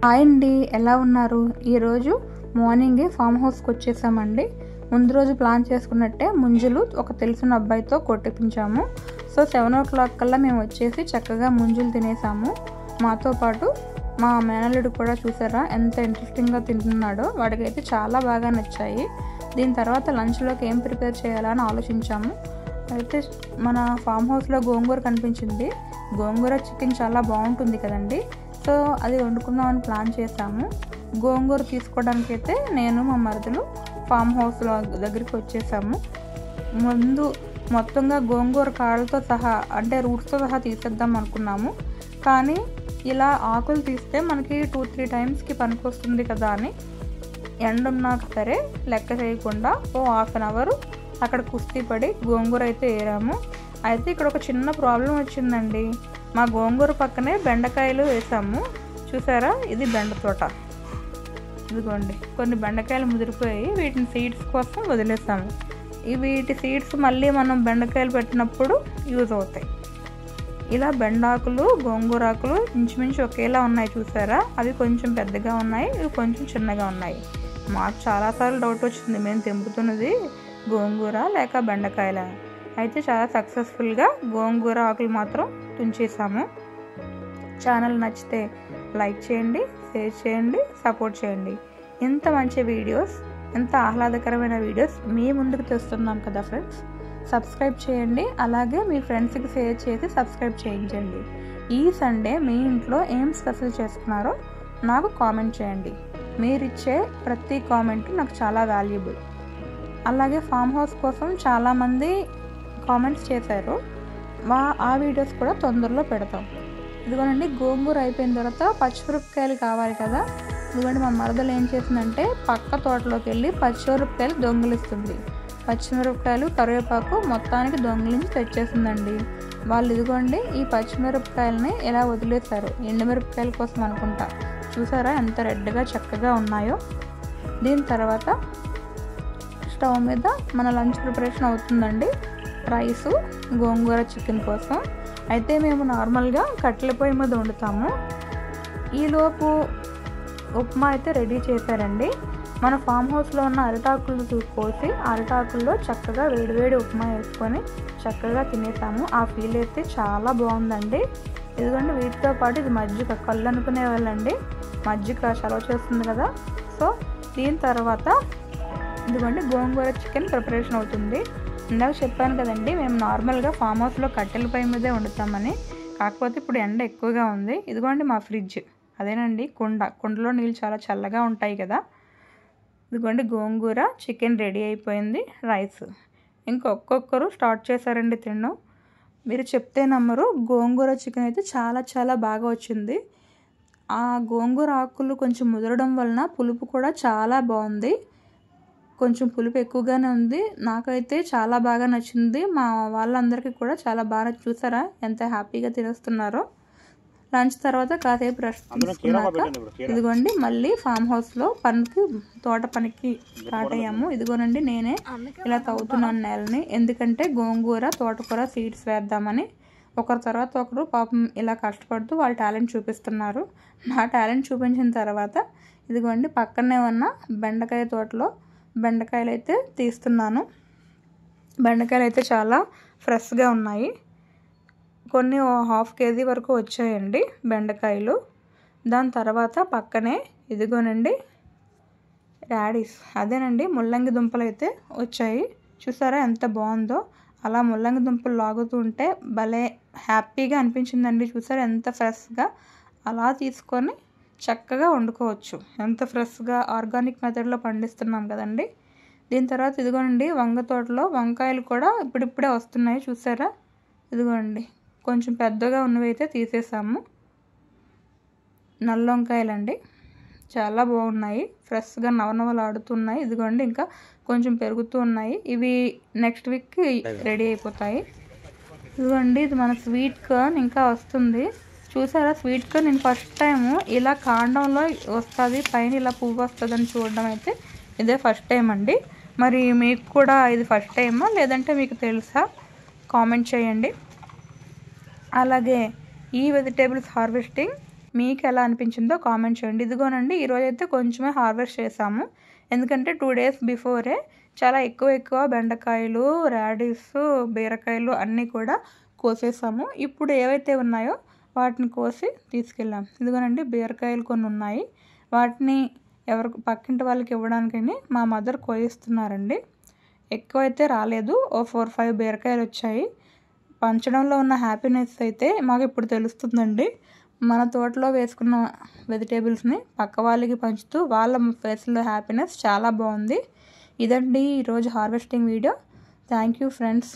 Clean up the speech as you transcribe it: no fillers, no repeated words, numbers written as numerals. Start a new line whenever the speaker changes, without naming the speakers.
Hi అండి, ఎలా ఉన్నారు? ఈరోజు మార్నింగే ఫామ్ హౌస్కి వచ్చేసామండి. ముందు రోజు ప్లాన్ చేసుకున్నట్టే ముంజులు ఒక తెలిసిన అబ్బాయితో కొట్టిపించాము. సో 7 o'clock కల్లా మేము వచ్చేసి చక్కగా ముంజులు తినేసాము. మాతో పాటు మా మేనల్లుడు కూడా చూసారా ఎంత ఇంట్రెస్టింగ్గా తింటున్నాడో. వాడికైతే చాలా బాగా నచ్చాయి. దీని తర్వాత లంచ్లోకి ఏం ప్రిపేర్ చేయాలని ఆలోచించాము. అయితే మన ఫామ్ హౌస్లో గోంగూర కనిపించింది. గోంగూర చికెన్ చాలా బాగుంటుంది కదండి. సో అది వండుకుందామని ప్లాన్ చేశాము. గోంగూర తీసుకోవడానికి అయితే నేను మా మరదలు ఫామ్ హౌస్లో దగ్గరికి వచ్చేసాము. ముందు మొత్తంగా గోంగూర కాళ్ళతో సహా అంటే రూట్స్తో సహా తీసేద్దాం అనుకున్నాము. కానీ ఇలా ఆకులు తీస్తే మనకి 2-3 టైమ్స్కి పనికొస్తుంది కదా అని ఎండున్నాక సరే లెక్క చేయకుండా ఓ 1/2 hour అక్కడ కుస్తీ పడి గోంగూర అయితే ఏరాము. అయితే ఇక్కడ ఒక చిన్న ప్రాబ్లం వచ్చిందండి. మా గోంగూర పక్కనే బెండకాయలు వేసాము. చూసారా, ఇది బెండ తోట. ఇదిగోండి, కొన్ని బెండకాయలు ముదిరిపోయి వీటిని సీడ్స్ కోసం వదిలేసాము. వీటి సీడ్స్ మళ్ళీ మనం బెండకాయలు పెట్టినప్పుడు యూజ్ అవుతాయి. ఇలా బెండాకులు గోంగూరాకులు ఇంచుమించు ఒకేలా ఉన్నాయి చూసారా. అవి కొంచెం పెద్దగా ఉన్నాయి, ఇవి కొంచెం చిన్నగా ఉన్నాయి. మాకు చాలాసార్లు డౌట్ వచ్చింది, మేము తెంపుతున్నది గోంగూర లేక బెండకాయల. అయితే చాలా సక్సెస్ఫుల్గా గోంగూర ఆకులు మాత్రం తుంచేసాము. ఛానల్ నచ్చితే లైక్ చేయండి, షేర్ చేయండి, సపోర్ట్ చేయండి. ఇంత మంచి వీడియోస్, ఎంత ఆహ్లాదకరమైన వీడియోస్ మీ ముందుకు తెస్తున్నాం కదా ఫ్రెండ్స్. సబ్స్క్రైబ్ చేయండి, అలాగే మీ ఫ్రెండ్స్కి షేర్ చేసి సబ్స్క్రైబ్ చేయించండి. ఈ సండే మీ ఇంట్లో ఏం స్పెషల్ చేసుకున్నారో నాకు కామెంట్ చేయండి. మీరిచ్చే ప్రతి కామెంట్ నాకు చాలా వాల్యుబుల్. అలాగే ఫామ్ హౌస్ కోసం చాలామంది కామెంట్స్ చేశారు. ఆ వీడియోస్ కూడా తొందరలో పెడతాం. ఇదిగోనండి, గోంగూర అయిపోయిన తర్వాత పచ్చిమిరపకాయలు కావాలి కదా. ఇదిగోండి, మా మరదలు ఏం చేసిందంటే పక్క తోటలోకి వెళ్ళి పచ్చిమిరపకాయలు దొంగిలిస్తుంది. పచ్చిమిరపకాయలు కరివేపాకు మొత్తానికి దొంగిలించి తెచ్చేసిందండి. వాళ్ళు ఇదిగోండి ఈ పచ్చిమిరపకాయలని ఎలా వదిలేశారు, ఎండుమిరపకాయల కోసం అనుకుంటా. చూసారా ఎంత రెడ్గా చక్కగా ఉన్నాయో. దీని తర్వాత స్టవ్ మీద మన లంచ్ ప్రిపరేషన్ అవుతుందండి. రైసు గోంగూర చికెన్ కోసం. అయితే మేము నార్మల్గా కట్టెల పొయ్యి మీద వండుతాము. ఈలోపు ఉప్మా అయితే రెడీ చేశారండి. మన ఫామ్ హౌస్లో ఉన్న అరిటాకులు కోసి అరిటాకుల్లో చక్కగా వేడివేడి ఉప్మా వేసుకొని చక్కగా తినేసాము. ఆ ఫీల్ అయితే చాలా బాగుందండి. ఇదిగోండి, వీటితో పాటు ఇది మజ్జిగ, కళ్ళు అనుకునే వాళ్ళండి. మజ్జిగ చలవ చేస్తుంది కదా. సో దీని తర్వాత ఇదిగోండి గోంగూర చికెన్ ప్రిపరేషన్ అవుతుంది. ఇందాక చెప్పాను కదండి, మేము నార్మల్గా ఫామ్ హౌస్లో కట్టెల పొయ్యి మీదే వండుతామని. కాకపోతే ఇప్పుడు ఎండ ఎక్కువగా ఉంది. ఇదిగోండి మా ఫ్రిడ్జ్, అదేనండి కుండలో నీళ్ళు చాలా చల్లగా ఉంటాయి కదా. ఇదిగోండి గోంగూర చికెన్ రెడీ అయిపోయింది. రైస్ ఇంకొక్కొక్కరు స్టార్ట్ చేశారండి తినడం. మీరు చెప్తే నమ్మరు, గోంగూర చికెన్ అయితే చాలా చాలా బాగా వచ్చింది. ఆ గోంగూర ఆకులు కొంచెం ముదరడం వలన పులుపు కూడా చాలా బాగుంది. కొంచెం పులుపు ఎక్కువగానే ఉంది. నాకైతే చాలా బాగా నచ్చింది. మా వాళ్ళందరికీ కూడా చాలా బాగా. చూసారా ఎంత హ్యాపీగా తినేస్తున్నారో. లంచ్ తర్వాత కాసేపు రెస్ట్ తీసుకున్నాక ఇదిగోండి మళ్ళీ ఫామ్ హౌస్లో తోట పనికి స్టార్ట్ అయ్యాము. ఇదిగోనండి నేనే ఇలా తవ్వుతున్నాను నేలని, ఎందుకంటే గోంగూర తోటకూర సీడ్స్ వేద్దామని. ఒకరి తర్వాత ఒకరు పాపం ఇలా కష్టపడుతూ వాళ్ళ టాలెంట్ చూపిస్తున్నారు. నా టాలెంట్ చూపించిన తర్వాత ఇదిగోండి పక్కనే ఉన్న బెండకాయ తోటలో బెండకాయలు అయితే తీస్తున్నాను. బెండకాయలు అయితే చాలా ఫ్రెష్గా ఉన్నాయి. కొన్ని 1/2 kg వరకు వచ్చాయండి బెండకాయలు. దాని తర్వాత పక్కనే ఇదిగోనండి రాడిస్, అదేనండి ముల్లంగి దుంపలు అయితే వచ్చాయి. చూసారా ఎంత బాగుందో. అలా ముల్లంగి దుంపలు లాగుతూ ఉంటే భలే హ్యాపీగా అనిపించిందండి. చూసారా ఎంత ఫ్రెష్గా. అలా తీసుకొని చక్కగా వండుకోవచ్చు. ఎంత ఫ్రెష్గా ఆర్గానిక్ మెథడ్లో పండిస్తున్నాం కదండి. దీని తర్వాత ఇదిగోనండి వంగ తోటలో వంకాయలు కూడా ఇప్పుడిప్పుడే వస్తున్నాయి. చూసారా, ఇదిగోండి కొంచెం పెద్దగా ఉన్నవి అయితే తీసేసాము. నల్ల వంకాయలండి, చాలా బాగున్నాయి. ఫ్రెష్గా నవనవలాడుతున్నాయి. ఇదిగోండి ఇంకా కొంచెం పెరుగుతూ ఉన్నాయి. ఇవి నెక్స్ట్ వీక్కి రెడీ అయిపోతాయి. ఇదిగోండి ఇది మన స్వీట్ కార్న్ ఇంకా వస్తుంది. చూసారా, స్వీట్ కార్న్ నేను ఫస్ట్ టైము ఇలా కాండంలో వస్తుంది, పైన ఇలా పువ్వు వస్తుందని చూడడం అయితే ఇదే ఫస్ట్ టైం అండి. మరి మీకు కూడా ఇది ఫస్ట్ టైమా లేదంటే మీకు తెలుసా కామెంట్ చేయండి. అలాగే ఈ వెజిటేబుల్స్ హార్వెస్టింగ్ మీకు ఎలా అనిపించిందో కామెంట్ చేయండి. ఇదిగోనండి ఈరోజైతే కొంచెమే హార్వెస్ట్ చేసాము, ఎందుకంటే 2 డేస్ బిఫోరే చాలా ఎక్కువ బెండకాయలు, రాడిస్, బీరకాయలు అన్నీ కూడా కోసేసాము. ఇప్పుడు ఏవైతే ఉన్నాయో వాటిని కోసి తీసుకెళ్ళాం. ఇదిగోనండి బీరకాయలు కొన్ని ఉన్నాయి, వాటిని పక్కింటి వాళ్ళకి ఇవ్వడానికని మా మదర్ కోయిస్తున్నారండి. ఎక్కువైతే రాలేదు, ఓ 4-5 బీరకాయలు వచ్చాయి. పంచడంలో ఉన్న హ్యాపీనెస్ అయితే మాకు ఇప్పుడు తెలుస్తుందండి. మన తోటలో వేసుకున్న వెజిటేబుల్స్ని పక్క వాళ్ళకి పంచుతూ వాళ్ళ ఫేస్లో హ్యాపీనెస్ చాలా బాగుంది. ఇదండి ఈరోజు harvesting video. Thank you friends.